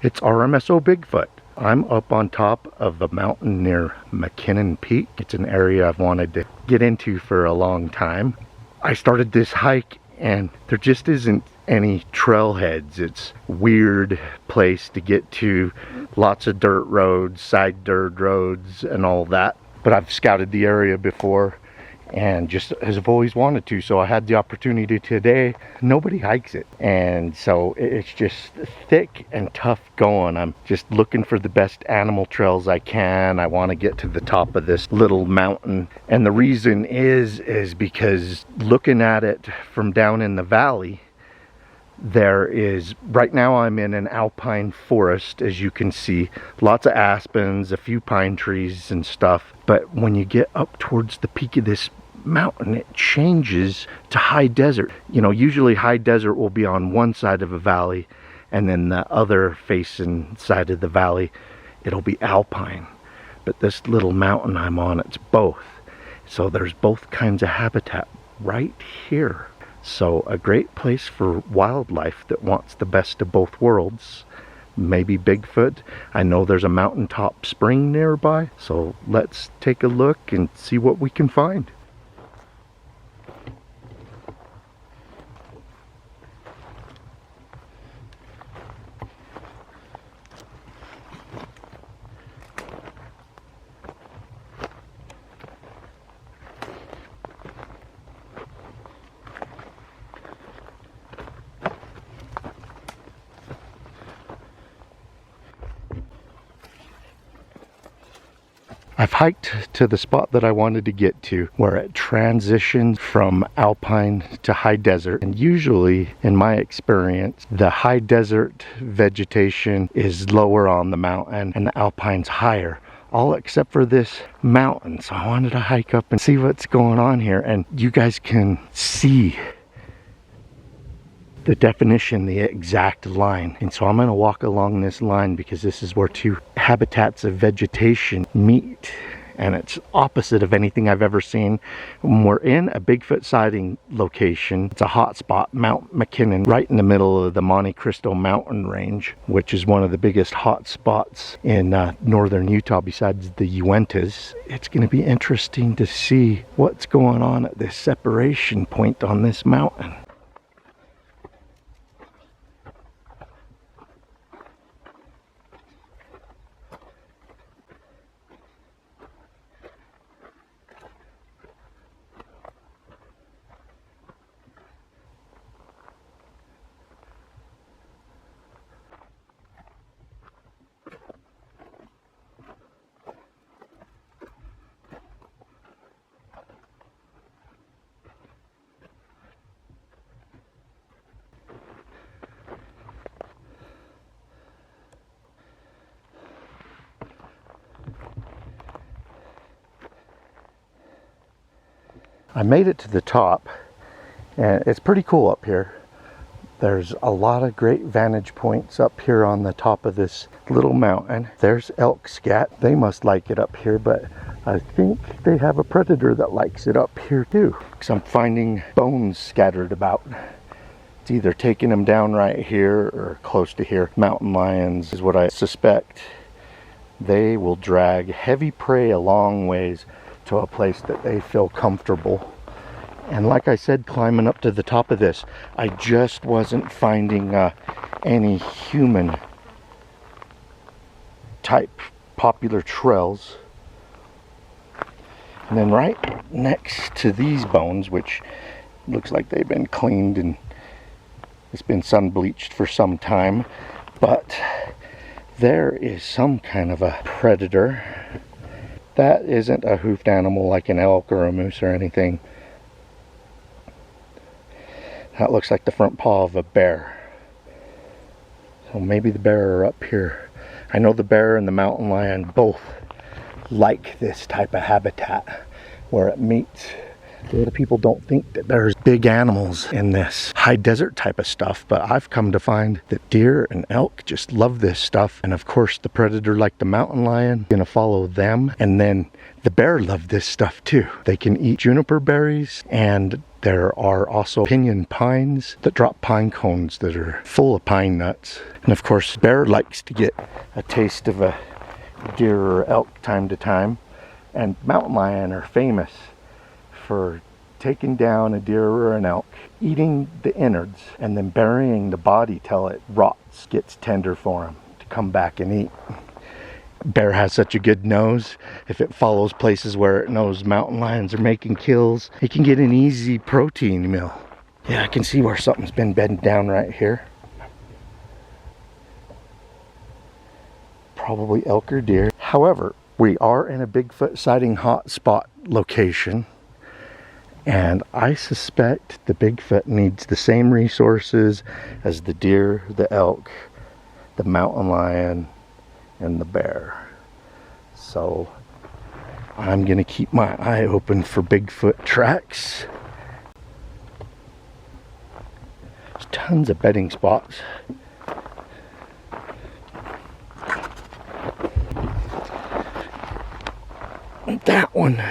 It's RMSO Bigfoot. I'm up on top of a mountain near McKinnon Peak. It's an area I've wanted to get into for a long time. I started this hike and there just isn't any trailheads. It's a weird place to get to. Lots of dirt roads, side dirt roads and all that. But I've scouted the area before and just as I've always wanted to, so I had the opportunity today. Nobody hikes it, and so it's just thick and tough going. I'm just looking for the best animal trails I can. I want to get to the top of this little mountain, and the reason is because looking at it from down in the valley, there is, right now I'm in an alpine forest, as you can see, lots of aspens, a few pine trees and stuff. But when you get up towards the peak of this mountain, it changes to high desert. You know, usually high desert will be on one side of a valley, and then the other facing side of the valley, it'll be alpine. But this little mountain I'm on, it's both. So there's both kinds of habitat right here. So a great place for wildlife that wants the best of both worlds. Maybe Bigfoot. I know there's a mountaintop spring nearby, so let's take a look and see what we can find. I've hiked to the spot that I wanted to get to, where it transitions from alpine to high desert. And usually, in my experience, the high desert vegetation is lower on the mountain and the alpine's higher. All except for this mountain. So I wanted to hike up and see what's going on here. And you guys can see the definition, the exact line. And so I'm going to walk along this line because this is where two habitats of vegetation meet, and it's opposite of anything I've ever seen. We're in a Bigfoot sighting location. It's a hot spot, Mount McKinnon, right in the middle of the Monte Cristo mountain range, which is one of the biggest hot spots in northern Utah besides the Uintas. It's going to be interesting to see what's going on at this separation point on this mountain. I made it to the top, and it's pretty cool up here. There's a lot of great vantage points up here on the top of this little mountain. There's elk scat. They must like it up here, but I think they have a predator that likes it up here too, because I'm finding bones scattered about. It's either taking them down right here or close to here. Mountain lions is what I suspect. They will drag heavy prey a long ways to a place that they feel comfortable. And like I said, climbing up to the top of this, I just wasn't finding any human type popular trails. And then right next to these bones, which looks like they've been cleaned and it's been sun bleached for some time, but there is some kind of a predator. That isn't a hoofed animal like an elk or a moose or anything. That looks like the front paw of a bear. So maybe the bear are up here. I know the bear and the mountain lion both like this type of habitat where it meets. A lot of people don't think that there's big animals in this high desert type of stuff, but I've come to find that deer and elk just love this stuff. And of course the predator like the mountain lion gonna follow them, and then the bear love this stuff too. They can eat juniper berries and There are also pinyon pines that drop pine cones that are full of pine nuts. And of course, bear likes to get a taste of a deer or elk time to time. And mountain lion are famous for taking down a deer or an elk, eating the innards, and then burying the body till it rots, gets tender for them to come back and eat. Bear has such a good nose. If it follows places where it knows mountain lions are making kills, it can get an easy protein meal. Yeah, I can see where something's been bedded down right here. Probably elk or deer. However, we are in a Bigfoot sighting hotspot location, and I suspect the Bigfoot needs the same resources as the deer, the elk, the mountain lion, and the bear. So I'm gonna keep my eye open for Bigfoot tracks. There's tons of bedding spots. That one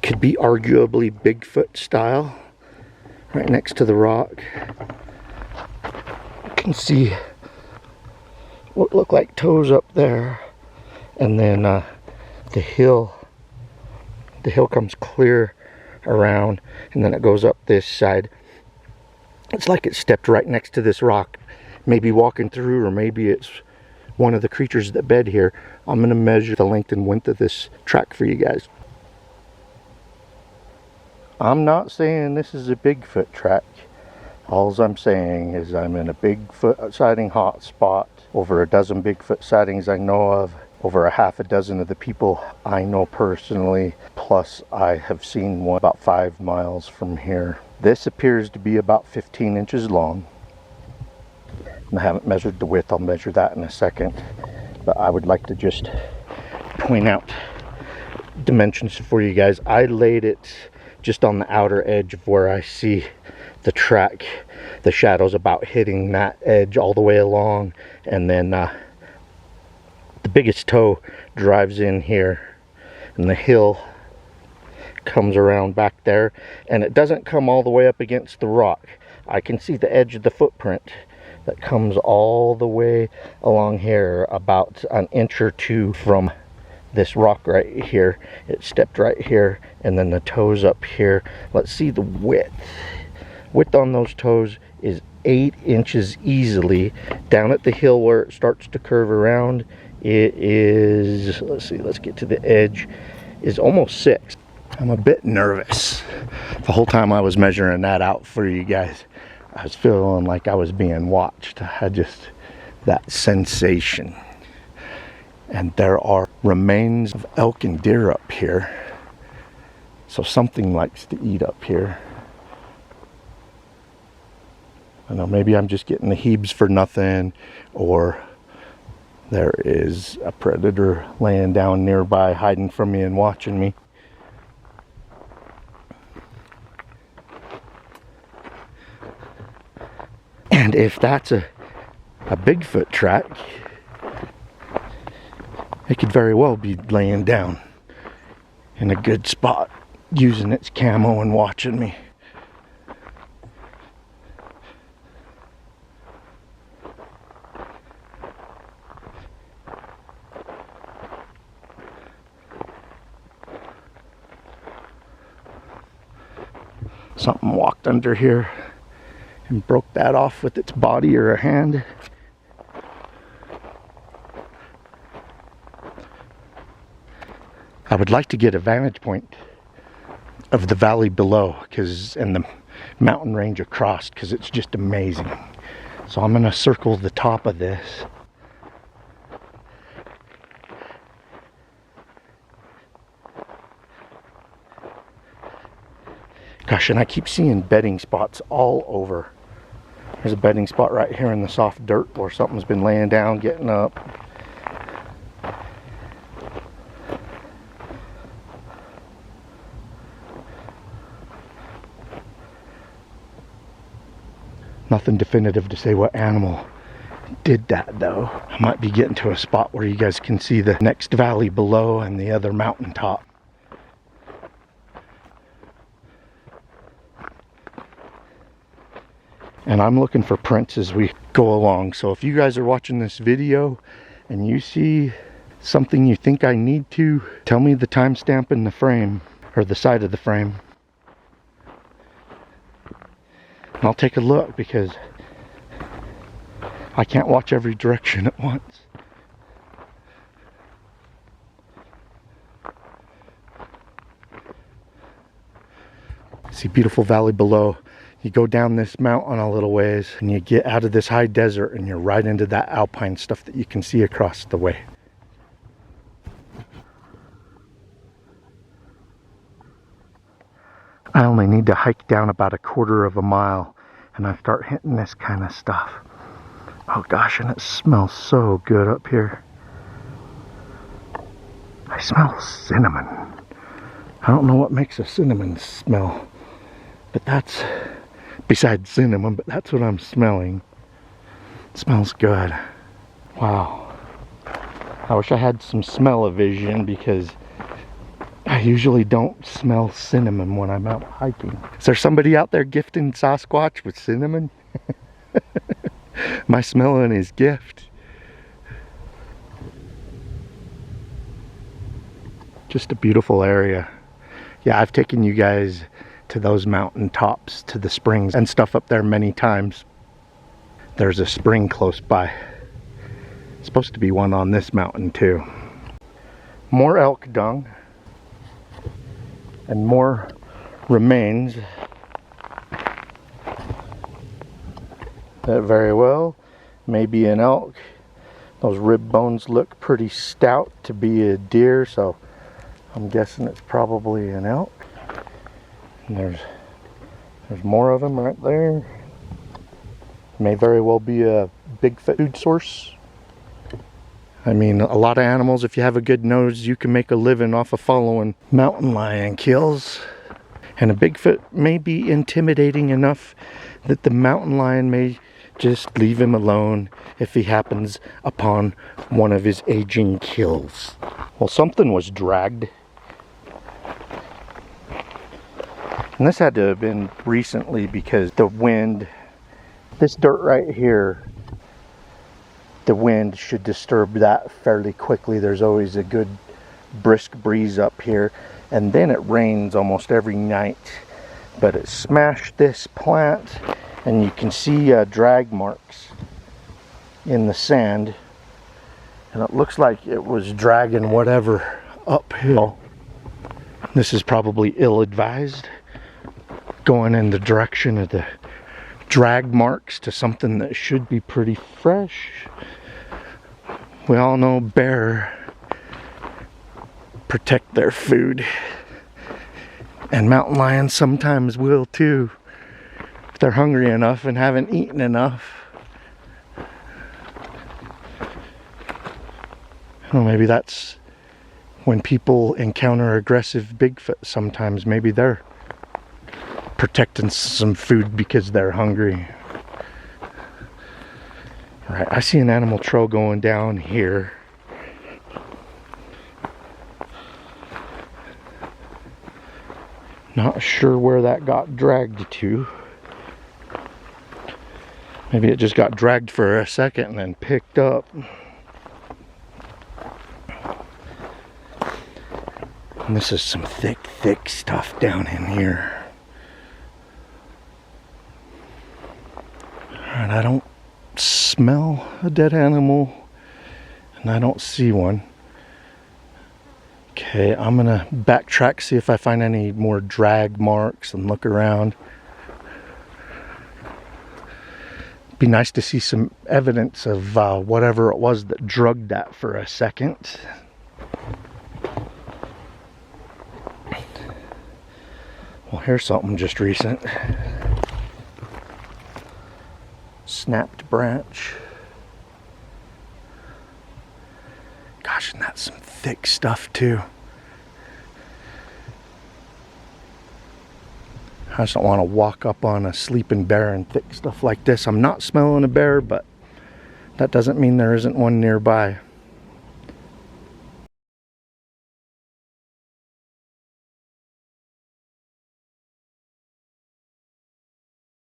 could be arguably Bigfoot style, right next to the rock. You can see what look like toes up there, and then the hill comes clear around, and then it goes up this side. It's like it stepped right next to this rock, maybe walking through, or maybe it's one of the creatures that bed here. I'm gonna measure the length and width of this track for you guys. I'm not saying this is a Bigfoot track. All I'm saying is I'm in a Bigfoot sighting hotspot. Over a dozen Bigfoot sightings I know of, over a half a dozen of the people I know personally, plus I have seen one about 5 miles from here. This appears to be about 15 inches long. And I haven't measured the width. I'll measure that in a second. But I would like to just point out dimensions for you guys. I laid it just on the outer edge of where I see the track, the shadows about hitting that edge all the way along, and then the biggest toe drives in here, and the hill comes around back there, and it doesn't come all the way up against the rock. I can see the edge of the footprint that comes all the way along here, about an inch or two from this rock right here. It stepped right here, and then the toes up here. Let's see the width. Width on those toes is 8 inches easily. Down at the hill where it starts to curve around, it is, let's see, let's get to the edge, is almost 6. I'm a bit nervous. The whole time I was measuring that out for you guys, I was feeling like I was being watched. I had just that sensation. And there are remains of elk and deer up here. So something likes to eat up here. I know, maybe I'm just getting the heebs for nothing, or there is a predator laying down nearby, hiding from me and watching me. And if that's a Bigfoot track, it could very well be laying down in a good spot, using its camo and watching me. Something walked under here and broke that off with its body or a hand. I would like to get a vantage point of the valley below, and the mountain range across, because it's just amazing. So I'm going to circle the top of this. Gosh, and I keep seeing bedding spots all over. There's a bedding spot right here in the soft dirt where something's been laying down, getting up. Nothing definitive to say what animal did that though. I might be getting to a spot where you guys can see the next valley below and the other mountaintop. And I'm looking for prints as we go along. So if you guys are watching this video and you see something you think I need to, tell me the timestamp in the frame, or the side of the frame. And I'll take a look, because I can't watch every direction at once. See beautiful valley below. You go down this mountain a little ways and you get out of this high desert and you're right into that alpine stuff that you can see across the way. I only need to hike down about 1/4 of a mile and I start hitting this kind of stuff. Oh gosh, and it smells so good up here. I smell cinnamon. I don't know what makes a cinnamon smell, but that's, besides cinnamon, but that's what I'm smelling. It smells good. Wow. I wish I had some smell-o-vision, because I usually don't smell cinnamon when I'm out hiking. Is there somebody out there gifting Sasquatch with cinnamon? Am I smelling his gift? Just a beautiful area. Yeah, I've taken you guys to those mountain tops, to the springs and stuff up there many times. There's a spring close by. Supposed to be one on this mountain too. More elk dung and more remains. That very well may be an elk. Those rib bones look pretty stout to be a deer, so I'm guessing it's probably an elk. And there's more of them right there. May very well be a Bigfoot food source. I mean, a lot of animals, if you have a good nose, you can make a living off of following mountain lion kills. And a Bigfoot may be intimidating enough that the mountain lion may just leave him alone if he happens upon one of his aging kills. Well, something was dragged. And this had to have been recently, because the wind, this dirt right here, the wind should disturb that fairly quickly. There's always a good brisk breeze up here, and then it rains almost every night. But it smashed this plant, and you can see drag marks in the sand, and it looks like it was dragging whatever uphill. This is probably ill-advised, going in the direction of the drag marks to something that should be pretty fresh. We all know bear protect their food, and mountain lions sometimes will too, if they're hungry enough and haven't eaten enough. Well, maybe that's when people encounter aggressive Bigfoot. Sometimes maybe they're protecting some food because they're hungry. All right, I see an animal trail going down here. Not sure where that got dragged to. Maybe it just got dragged for a second and then picked up. And this is some thick stuff down in here. And I don't smell a dead animal, and I don't see one. Okay, I'm gonna backtrack, see if I find any more drag marks, and look around. Be nice to see some evidence of whatever it was that drugged that for a second. Well, here's something just recent. Snapped branch. Gosh, and that's some thick stuff too. I just don't want to walk up on a sleeping bear and thick stuff like this. I'm not smelling a bear, but that doesn't mean there isn't one nearby.